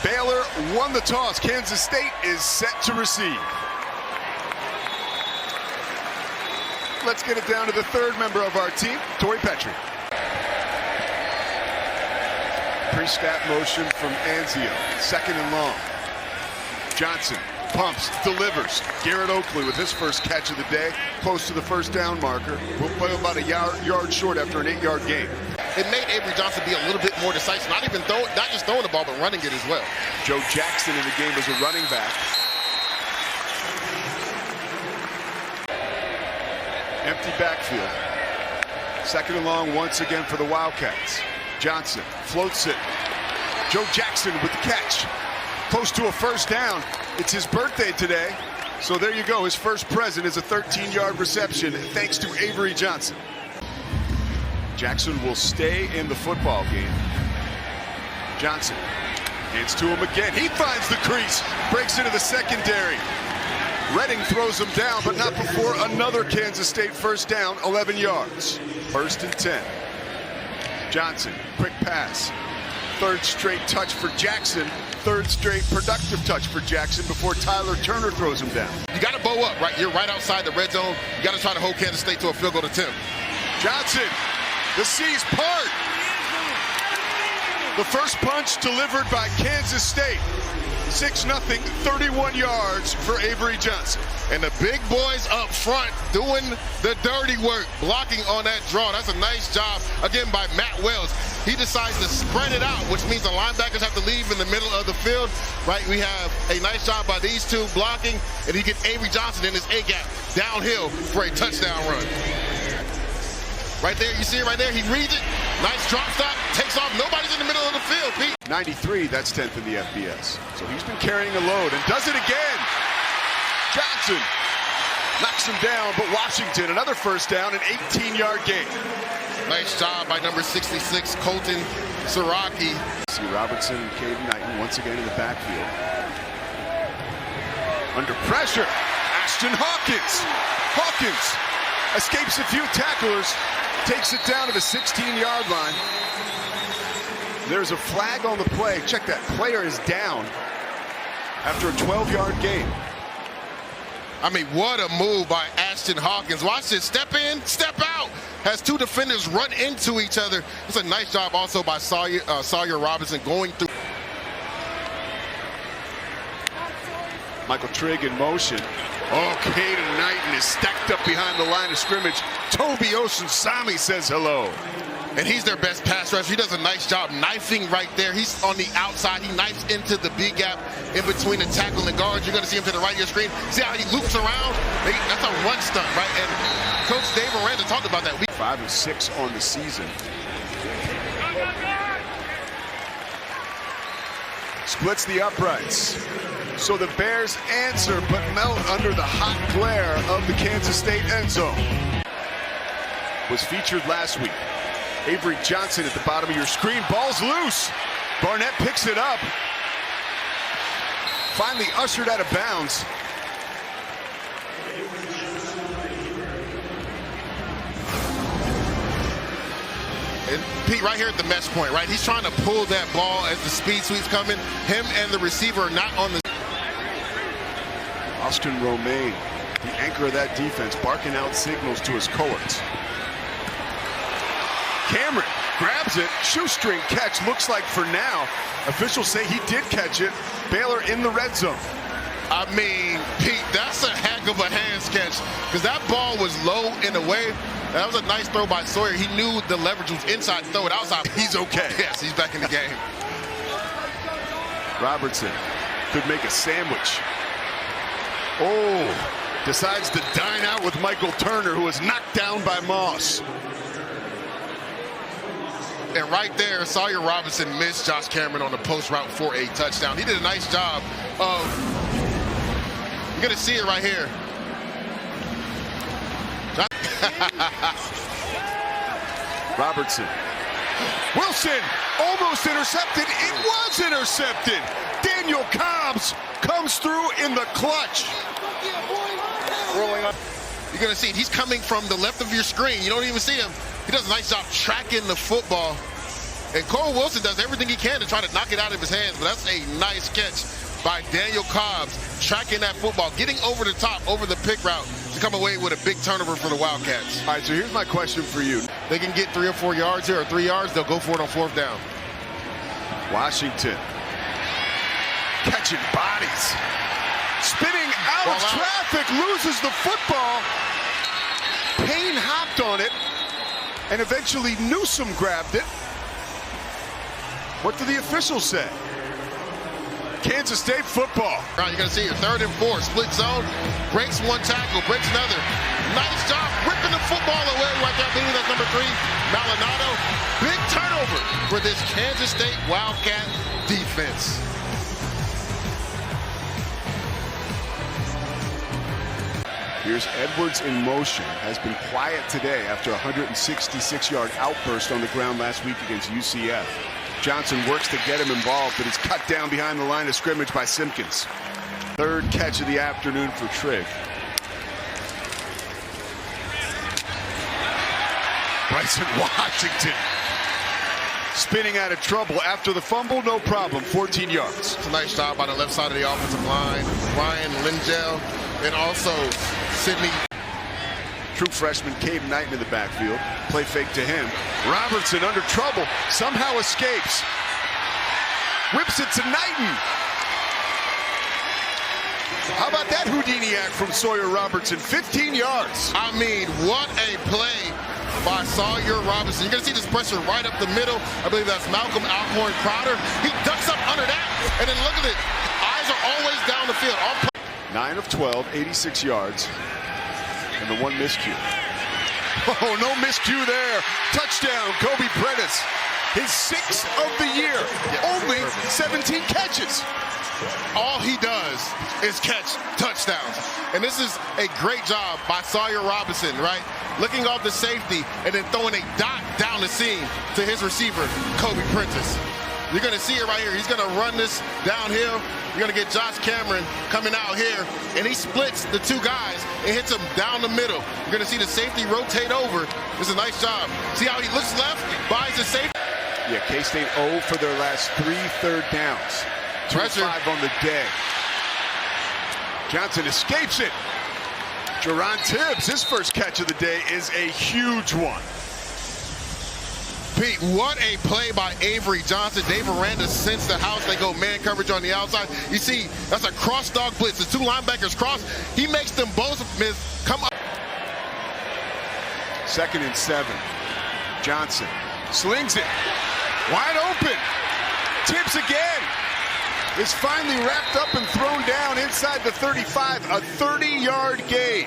Baylor won the toss. Kansas State is set to receive. Let's get it down to the third member of our team, Tori Petrie. Pre-snap motion from Anzio. Second and long. Johnson pumps, delivers. Garrett Oakley with his first catch of the day, close to the first down marker. We'll play about a yard short after an 8-yard gain. It made Avery Johnson be a little bit more decisive, not just throwing the ball, but running it as well. Joe Jackson in the game as a running back. Empty backfield. Second and long once again for the Wildcats. Johnson floats it. Joe Jackson with the catch. Close to a first down. It's his birthday today. So there you go. His first present is a 13-yard reception thanks to Avery Johnson. Jackson will stay in the football game. Johnson hands to him again. He finds the crease. Breaks into the secondary. Redding throws him down, but not before another Kansas State first down, 11 yards. First and 10. Johnson, quick pass. Third straight touch for Jackson. Third straight productive touch for Jackson before Tyler Turner throws him down. You got to bow up, right? You're right outside the red zone. You got to try to hold Kansas State to a field goal attempt. Johnson, the seas part. The first punch delivered by Kansas State. 6-0, 31 yards for Avery Johnson. And the big boys up front doing the dirty work, blocking on that draw. That's a nice job, again, by Matt Wells. He decides to spread it out, which means the linebackers have to leave in the middle of the field, right? We have a nice job by these two blocking, and he gets Avery Johnson in his A-gap downhill for a touchdown run. Right there, you see it right there. He reads it. Nice drop stop. Takes off. Nobody's in the middle of the field, Pete. 93, that's 10th in the FBS. So he's been carrying a load and does it again. Johnson knocks him down, but Washington, another first down, an 18-yard gain. Nice job by number 66, Colton Siraki. See Robertson and Caden Knighton once again in the backfield. Under pressure, Ashton Hawkins. Hawkins escapes a few tacklers, takes it down to the 16-yard line. There's a flag on the play. Check that. Player is down after a 12-yard gain. I mean, what a move by Ashton Hawkins. Watch this. Step in, step out. Has two defenders run into each other. It's a nice job also by Sawyer Robinson going through. Michael Trigg in motion. Oh, Caden Knighton is stacked up behind the line of scrimmage. Toby Osunsami says hello. And he's their best pass rusher. He does a nice job knifing right there. He's on the outside. He knifes into the B gap in between the tackle and the guard. You're going to see him to the right of your screen. See how he loops around? That's a run stunt, right? And Coach Dave Aranda talked about that. 5 of 6 on the season. Splits the uprights. So the Bears answer, but melt under the hot glare of the Kansas State end zone. Was featured last week. Avery Johnson at the bottom of your screen. Ball's loose. Barnett picks it up. Finally ushered out of bounds. And Pete, right here at the mesh point, right? He's trying to pull that ball as the speed sweep's coming. Him and the receiver are not on the... Austin Romaine, the anchor of that defense, barking out signals to his cohorts. Cameron grabs it. Shoestring catch, looks like for now. Officials say he did catch it. Baylor in the red zone. I mean, Pete, that's a heck of a hands catch because that ball was low in the way. That was a nice throw by Sawyer. He knew the leverage was inside to throw it outside. He's okay. Yes, he's back in the game. Robertson could make a sandwich. Oh, decides to dine out with Michael Turner, who was knocked down by Moss. And right there, Sawyer Robinson missed Josh Cameron on the post route for a touchdown. He did a nice job of, you're going to see it right here. Robertson. Wilson almost intercepted. It was intercepted. Daniel Cobbs comes through in the clutch. Rolling up. You're going to see it. He's coming from the left of your screen. You don't even see him. He does a nice job tracking the football. And Cole Wilson does everything he can to try to knock it out of his hands, but that's a nice catch by Daniel Cobbs, tracking that football, getting over the top, over the pick route to come away with a big turnover for the Wildcats. All right, so here's my question for you. They can get 3 or 4 yards here, or 3 yards, they'll go for it on 4th down. Washington catching bodies. Spinning out of traffic, loses the football. Payne hopped on it, and eventually Newsome grabbed it. What do the officials say? Kansas State football. All right, you're going to see your 3rd and 4, split zone, breaks one tackle, breaks another. Nice job ripping the football away right there. I believe that's number 3, Maldonado. Big turnover for this Kansas State Wildcat defense. Here's Edwards in motion. Has been quiet today after a 166-yard outburst on the ground last week against UCF. Johnson works to get him involved, but he's cut down behind the line of scrimmage by Simpkins. 3rd catch of the afternoon for Trigg. Bryson Washington spinning out of trouble after the fumble, no problem, 14 yards. It's a nice job by the left side of the offensive line. Ryan Lingel and also Sidney. True freshman Cade Knighton in the backfield. Play fake to him. Robertson under trouble. Somehow escapes. Whips it to Knighton. How about that Houdini act from Sawyer Robertson? 15 yards. I mean, what a play by Sawyer Robertson. You're going to see this pressure right up the middle. I believe that's Malcolm Alcorn Crowder. He ducks up under that. And then look at it. Eyes are always down the field. 9 of 12, 86 yards. And the one miscue. Oh, no miscue there. Touchdown, Kobe Prentice. His 6th of the year. Only 17 catches. All he does is catch touchdowns. And this is a great job by Sawyer Robinson, right? Looking off the safety and then throwing a dot down the seam to his receiver, Kobe Prentice. You're going to see it right here. He's going to run this downhill. You're going to get Josh Cameron coming out here, and he splits the 2 guys and hits them down the middle. You're going to see the safety rotate over. It's a nice job. See how he looks left, buys the safety. Yeah, K-State 0 for their last 3 3rd downs. 2-5 on the day. Johnson escapes it. Jerron Tibbs, his first catch of the day is a huge one. Pete, what a play by Avery Johnson. Dave Aranda sends the house. They go man coverage on the outside. You see, that's a cross dog blitz. The 2 linebackers cross. He makes them both come up. 2nd and 7. Johnson slings it. Wide open. Tibbs again. Is finally wrapped up and thrown down inside the 35. A 30-yard gain.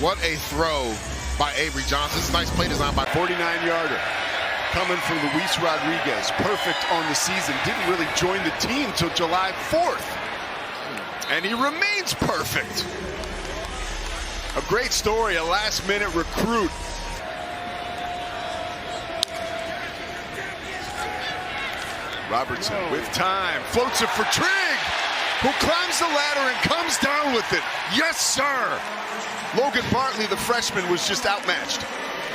What a throw by Avery Johnson. This is nice play design by 49-yarder coming from Luis Rodriguez. Perfect on the season. Didn't really join the team till July 4th. And he remains perfect. A great story, a last-minute recruit. Robertson with time. Floats it for Trigg, who climbs the ladder and comes down with it. Yes, sir. Logan Bartley, the freshman, was just outmatched.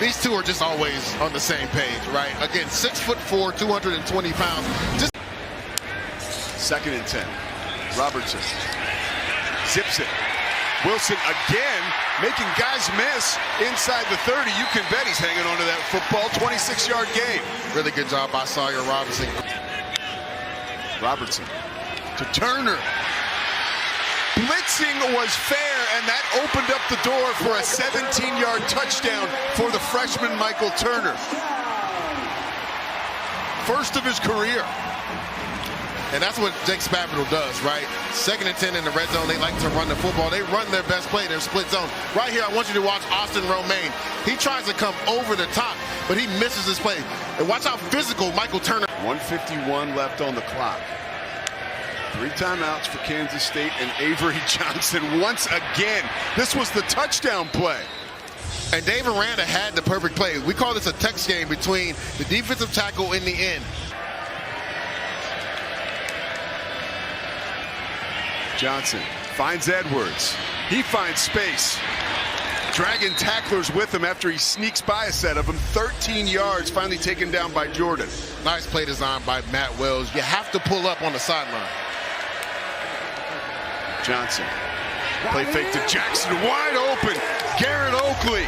These 2 are just always on the same page, right? Again, 6'4", 220 pounds. Just 2nd and 10. Robertson zips it. Wilson again making guys miss inside the 30. You can bet he's hanging on to that football. 26-yard gain. Really good job by Sawyer Robinson. Robertson to Turner. Blitzing was fair, and that opened up the door for a 17-yard touchdown for the freshman Michael Turner. First of his career. And that's what Jake Spavital does, right? 2nd and 10 in the red zone. They like to run the football. They run their best play, their split zone. Right here, I want you to watch Austin Romaine. He tries to come over the top, but he misses his play. And watch how physical Michael Turner. 1:51 left on the clock. 3 timeouts for Kansas State, and Avery Johnson once again. This was the touchdown play. And Dave Aranda had the perfect play. We call this a text game between the defensive tackle and the end. Johnson finds Edwards. He finds space. Dragging tacklers with him after he sneaks by a set of them. 13 yards, finally taken down by Jordan. Nice play design by Matt Wells. You have to pull up on the sideline. Johnson. Play fake to Jackson, wide open. Garrett Oakley.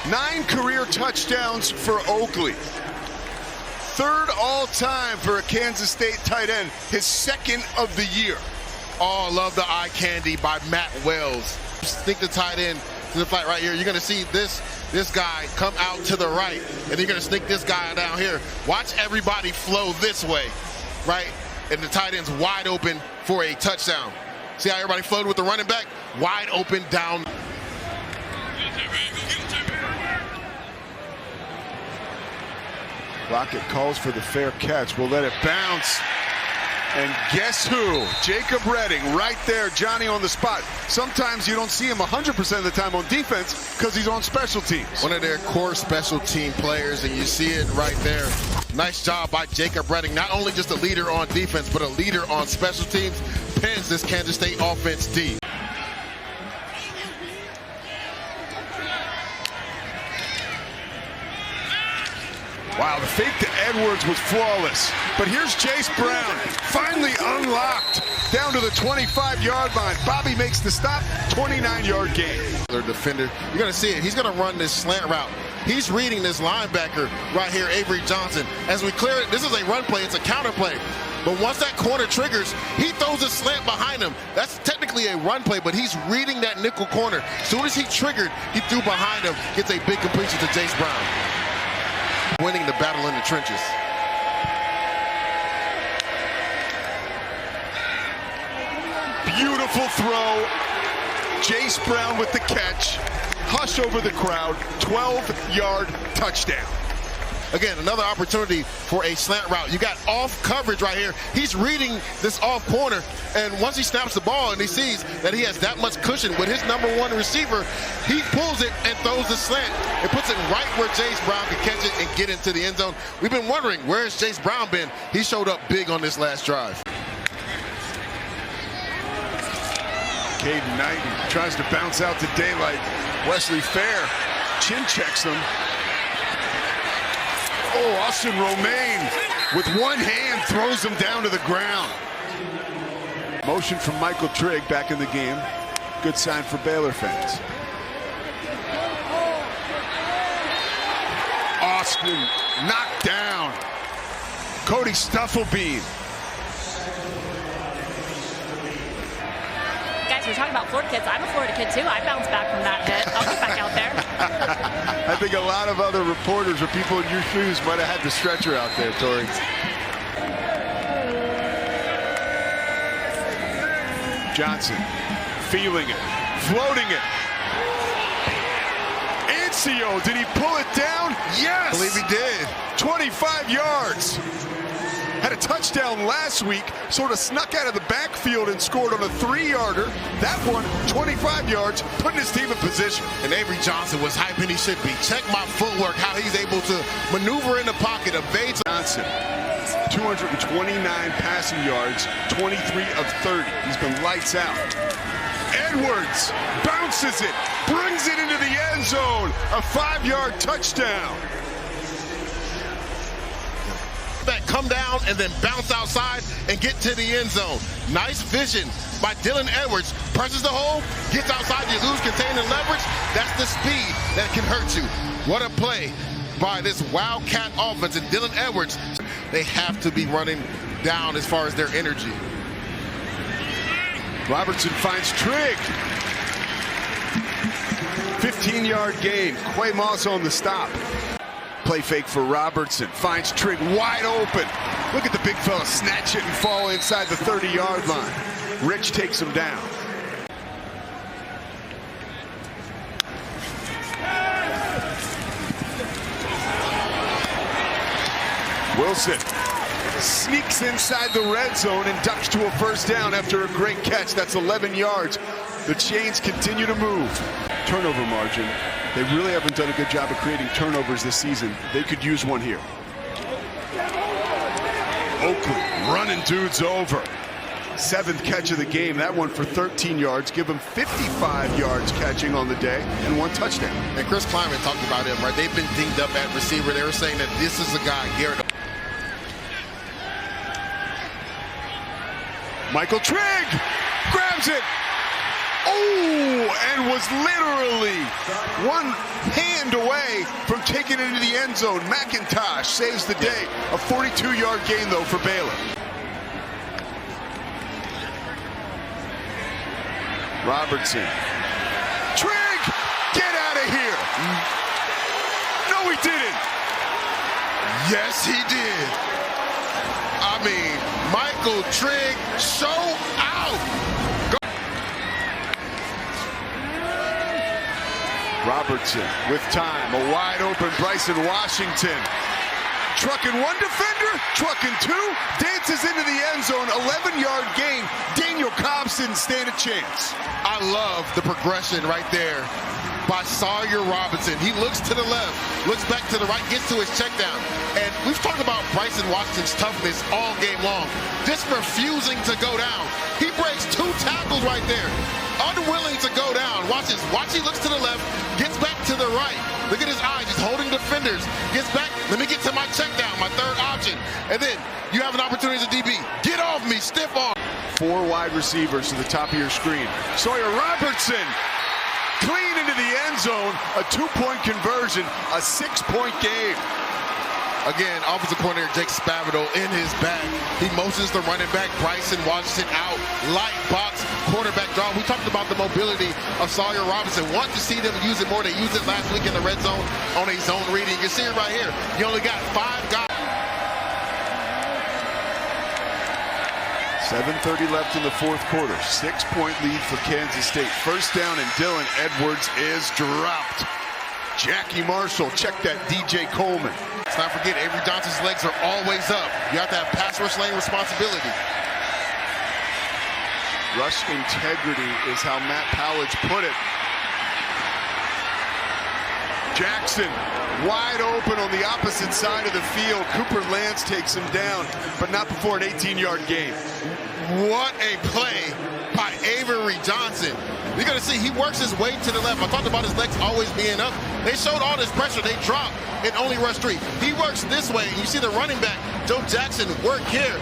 9 career touchdowns for Oakley. 3rd all-time for a Kansas State tight end, his 2nd of the year. Oh, love the eye candy by Matt Wells. Sneak the tight end to the flat right here. You're going to see this guy come out to the right, and you're going to sneak this guy down here. Watch everybody flow this way, right? And the tight end's wide open for a touchdown. See how everybody flowed with the running back? Wide open down. Lockett calls for the fair catch. We'll let it bounce. And guess who? Jacob Redding right there, Johnny on the spot. Sometimes you don't see him 100% of the time on defense because he's on special teams. One of their core special team players, and you see it right there. Nice job by Jacob Redding. Not only just a leader on defense, but a leader on special teams. Pins this Kansas State offense deep. Wow, the fake to Edwards was flawless. But here's Chase Brown, finally unlocked down to the 25-yard line. Bobby makes the stop, 29-yard gain. Their defender, you're going to see it. He's going to run this slant route. He's reading this linebacker right here, Avery Johnson. As we clear it, this is a run play. It's a counter play. But once that corner triggers, he throws a slant behind him. That's technically a run play, but he's reading that nickel corner. As soon as he triggered, he threw behind him, gets a big completion to Chase Brown. Winning the battle in the trenches. Beautiful throw. Chase Brown with the catch. Hush over the crowd. 12-yard touchdown. Again, another opportunity for a slant route. You got off coverage right here. He's reading this off corner, and once he snaps the ball and he sees that he has that much cushion with his #1 receiver, he pulls it and throws the slant. It puts it right where Chase Brown can catch it and get into the end zone. We've been wondering, where's Chase Brown been? He showed up big on this last drive. Caden Knighton tries to bounce out to daylight. Wesley Fair chin checks him. Oh, Austin Romaine with one hand throws him down to the ground. Motion from Michael Trigg back in the game. Good sign for Baylor fans. Austin knocked down. Cody Stufflebean. Guys, we're talking about Florida kids. I'm a Florida kid too. I bounced back from that hit. I'll get back out there. I think a lot of other reporters or people in your shoes might have had the stretcher out there, Tori. Johnson feeling it, floating it. Ancio, did he pull it down? Yes! I believe he did. 25 yards. Had a touchdown last week, sort of snuck out of the backfield and scored on a 3-yarder. That one, 25 yards, putting his team in position. And Avery Johnson was hyping he should be. Check my footwork, how he's able to maneuver in the pocket, evade. Johnson, 229 passing yards, 23 of 30. He's been lights out. Edwards bounces it, brings it into the end zone. A 5-yard touchdown. That come down and then bounce outside and get to the end zone. Nice vision by Dylan Edwards. Presses the hole, gets outside, you lose containment leverage. That's the speed that can hurt you. What a play by this Wildcat offense. And Dylan Edwards, they have to be running down as far as their energy. Robertson finds Trigg. 15-yard gain. Quay Moss on the stop. Play fake for Robertson. Finds Trigg wide open. Look at the big fella snatch it and fall inside the 30-yard line. Rich takes him down. Wilson sneaks inside the red zone and ducks to a first down after a great catch. That's 11 yards. The chains continue to move. Turnover margin. They really haven't done a good job of creating turnovers this season. They could use one here. Oakley running dudes over. 7th catch of the game. That one for 13 yards. Give him 55 yards catching on the day and 1 touchdown. And Chris Kleiman talked about him, right? They've been dinged up at receiver. They were saying that this is the guy, Garrett. Michael Trigg grabs it. Oh, and was literally 1 hand away from taking it into the end zone. McIntosh saves the day. A 42-yard gain, though, for Baylor. Robertson. Trigg, get out of here. No, he didn't. Yes, he did. I mean, Michael Trigg, show out. Robertson with time, a wide open Bryson Washington. Trucking 1 defender, trucking 2, dances into the end zone, 11-yard gain. Daniel Cobbs didn't stand a chance. I love the progression right there by Sawyer Robinson. He looks to the left, looks back to the right, gets to his check down. And we've talked about Bryson Washington's toughness all game long, just refusing to go down. He breaks 2 tackles right there, unwilling to go down. Watch this. Watch, he looks to the left, gets back to the right. Look at his eyes, he's holding defenders. Gets back, let me get to my check down, my 3rd option. And then you have an opportunity as a DB. Get off me, stiff arm. 4 wide receivers to the top of your screen. Sawyer Robertson, clean into the end zone, a 2-point conversion, a 6-point game. Again, offensive coordinator Jake Spavital in his back. He motions the running back, Bryson Washington out. Light box, quarterback draw. We talked about the mobility of Sawyer Robinson. Want to see them use it more. They used it last week in the red zone on a zone reading. You can see it right here. You only got 5 guys. 7:30 left in the 4th quarter. 6-point lead for Kansas State. First down, and Dylan Edwards is dropped. Jackie Marshall, check that DJ Coleman. Let's not forget, Avery Johnson's legs are always up. You have to have pass rush lane responsibility. Rush integrity is how Matt Powledge put it. Jackson wide open on the opposite side of the field. Cooper Lance takes him down, but not before an 18-yard gain. What a play by Avery Johnson. You're going to see he works his way to the left. I talked about his legs always being up. They showed all this pressure. They dropped and only rushed 3. He works this way. You see the running back, Joe Jackson, work here.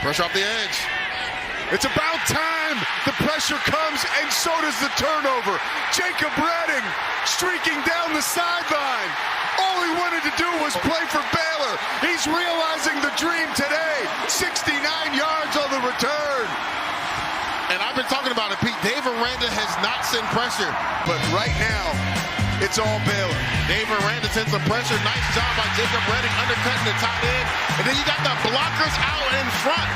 Pressure off the edge. It's about time. The pressure comes, and so does the turnover. Jacob Redding streaking down the sideline. All he wanted to do was play for Baylor. He's realizing the dream today. 69 yards on the return. And I've been talking about it, Pete. Dave Aranda has not sent pressure. But right now, it's all Baylor. Dave Aranda sent some pressure. Nice job by Jacob Redding undercutting the tight end. And then you got the blockers out in front.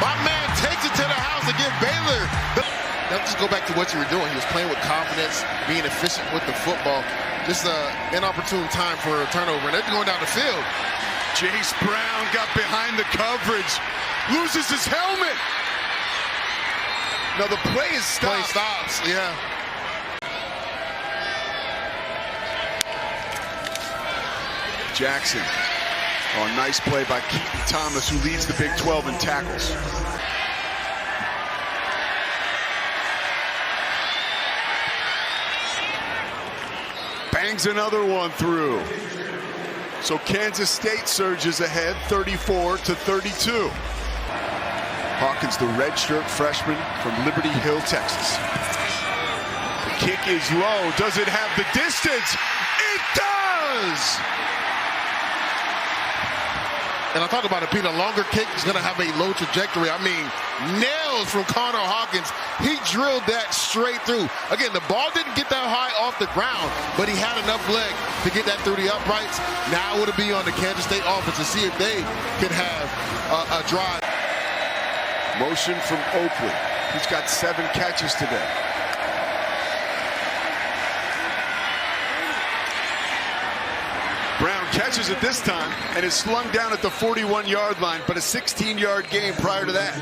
My man takes it to the house to give Baylor. Now just go back to what you were doing. He was playing with confidence, being efficient with the football. Just an inopportune time for a turnover. And they're going down the field. Jace Brown got behind the coverage. Loses his helmet. Now the play is stopped. Play stops, yeah. Jackson. Oh, nice play by Keaton Thomas, who leads the Big 12 in tackles. Bangs another one through. So Kansas State surges ahead 34-32. Hawkins, the redshirt freshman from Liberty Hill, Texas. The kick is low. Does it have the distance? It does! And I talked about it, Pete. A longer kick is going to have a low trajectory. I mean, nails from Connor Hawkins. He drilled that straight through. Again, the ball didn't get that high off the ground, but he had enough leg to get that through the uprights. Now it'll be on the Kansas State offense to see if they can have a drive. Motion from Oakley. He's got 7 catches today. Brown catches it this time and is slung down at the 41-yard line, but a 16-yard gain prior to that.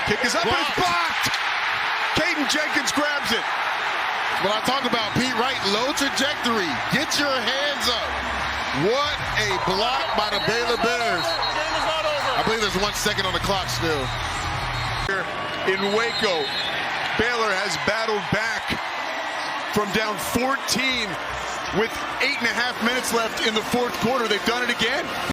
Kick is up and it's blocked. Caden Jenkins grabs it. What I talked about, Pete, right? Low trajectory. Get your hands up. What a block by the Baylor Bears. I believe there's 1 second on the clock still. Here in Waco, Baylor has battled back from down 14 with 8.5 minutes left in the fourth quarter. They've done it again.